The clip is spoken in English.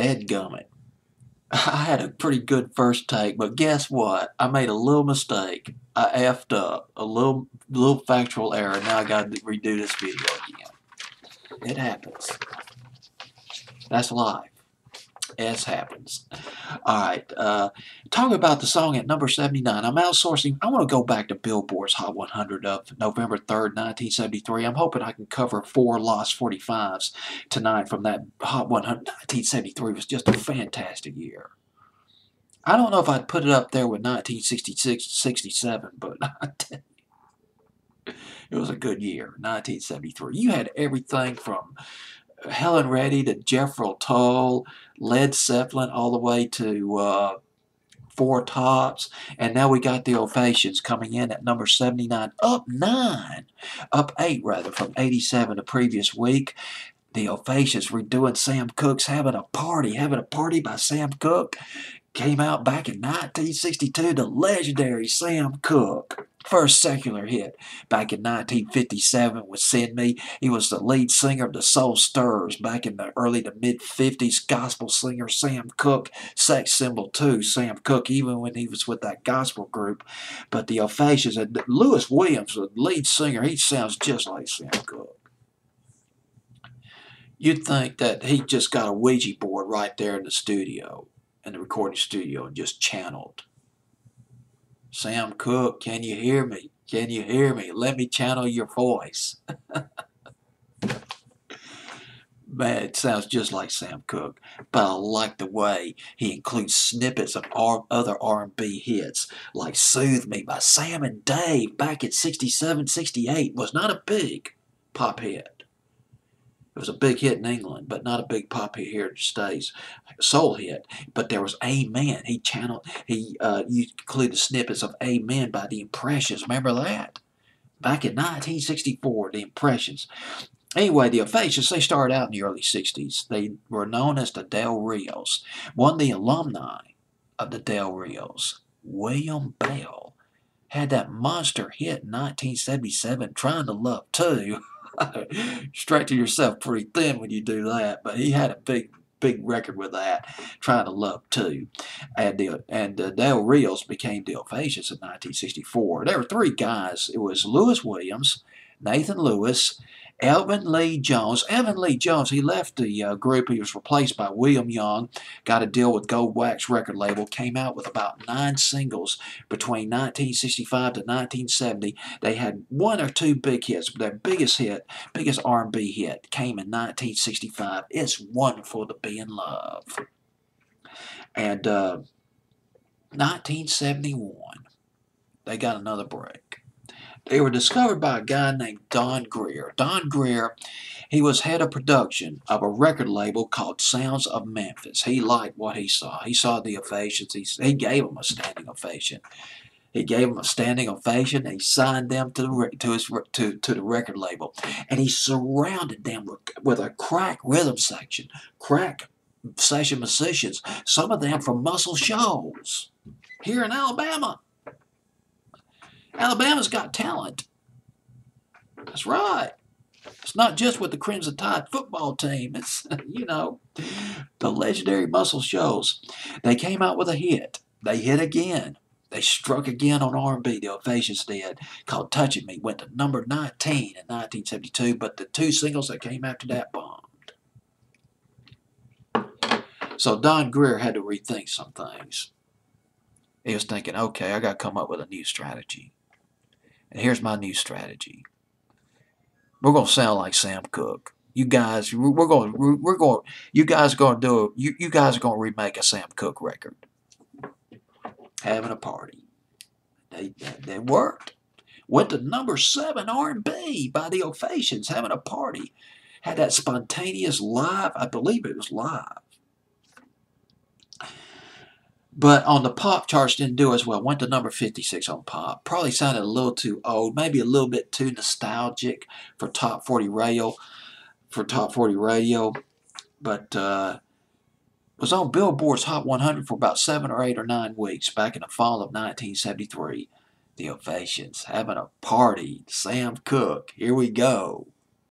Dadgummit. I had a pretty good first take, but guess what? I made a little mistake. I effed up. A little factual error. Now I got to redo this video again. It happens. That's life. As happens. Alright, talking about the song at number 79. I'm outsourcing. I want to go back to Billboard's Hot 100 of November 3rd, 1973. I'm hoping I can cover 4 Lost 45s tonight from that Hot 100. 1973 was just a fantastic year. I don't know if I'd put it up there with 1966, 67, but it was a good year, 1973. You had everything from Helen Reddy to Jethro Tull, Led Zeppelin, all the way to Four Tops, and now we got the Ovations coming in at number 79, up 8 rather, from 87 the previous week. The Ovations redoing Sam Cooke's Having a Party by Sam Cooke. Came out back in 1962, the legendary Sam Cooke. First secular hit back in 1957 with Send Me. He was the lead singer of the Soul Stirrers back in the early to mid-50s. Gospel singer Sam Cooke. Sex symbol too, Sam Cooke, even when he was with that gospel group. But the Ovations, and Lewis Williams, the lead singer, he sounds just like Sam Cooke. You'd think that he just got a Ouija board right there in the studio, in the recording studio, and just channeled. Sam Cooke, can you hear me? Can you hear me? Let me channel your voice. Man, it sounds just like Sam Cooke, but I like the way he includes snippets of other R&B hits, like Soothe Me by Sam and Dave back in 67, 68. Was not a big pop hit. It was a big hit in England, but not a big pop hit here in the States. Soul hit. But there was Amen. He included snippets of Amen by the Impressions. Remember that? Back in 1964, the Impressions. Anyway, the Ovations, they started out in the early 60s. They were known as the Del Rios. One of the alumni of the Del Rios, William Bell, had that monster hit in 1977, Trying to Love Too. Stretching yourself pretty thin when you do that, but he had a big record with that, Trying to Love Too. And the Del Rios became the Ovations in 1964. There were 3 guys. It was Lewis Williams, Nathan Lewis, Elvin Lee Jones. Elvin Lee Jones, he left the group. He was replaced by William Young, got a deal with Gold Wax record label, came out with about 9 singles between 1965 to 1970. They had 1 or 2 big hits, but their biggest R&B hit came in 1965. It's Wonderful to Be in Love. And 1971, they got another break. They were discovered by a guy named Don Greer. Don Greer, he was head of production of a record label called Sounds of Memphis. He liked what he saw. He saw the Ovations. He gave them a standing ovation. He and he signed them to the record label. And he surrounded them with a crack rhythm section, crack session musicians, some of them from Muscle Shoals here in Alabama. Alabama's got talent. That's right. It's not just with the Crimson Tide football team. It's, the legendary Muscle Shoals. They came out with a hit. They hit again. They struck again on R&B, the Ovations did, called Touching Me. Went to number 19 in 1972, but the 2 singles that came after that bombed. So Don Greer had to rethink some things. He was thinking, okay, I got to come up with a new strategy. And here's my new strategy. We're gonna sound like Sam Cooke. You guys, you guys are gonna remake a Sam Cooke record. Having a Party. They worked. Went to number 7 R&B by the Ovations. Having a Party. Had that spontaneous live. I believe it was live. But on the pop charts didn't do as well. Went to number 56 on pop. Probably sounded a little too old. Maybe a little bit too nostalgic for Top 40 radio. But was on Billboard's Hot 100 for about 7 or 8 or 9 weeks back in the fall of 1973. The Ovations. Having a Party. Sam Cooke. Here we go.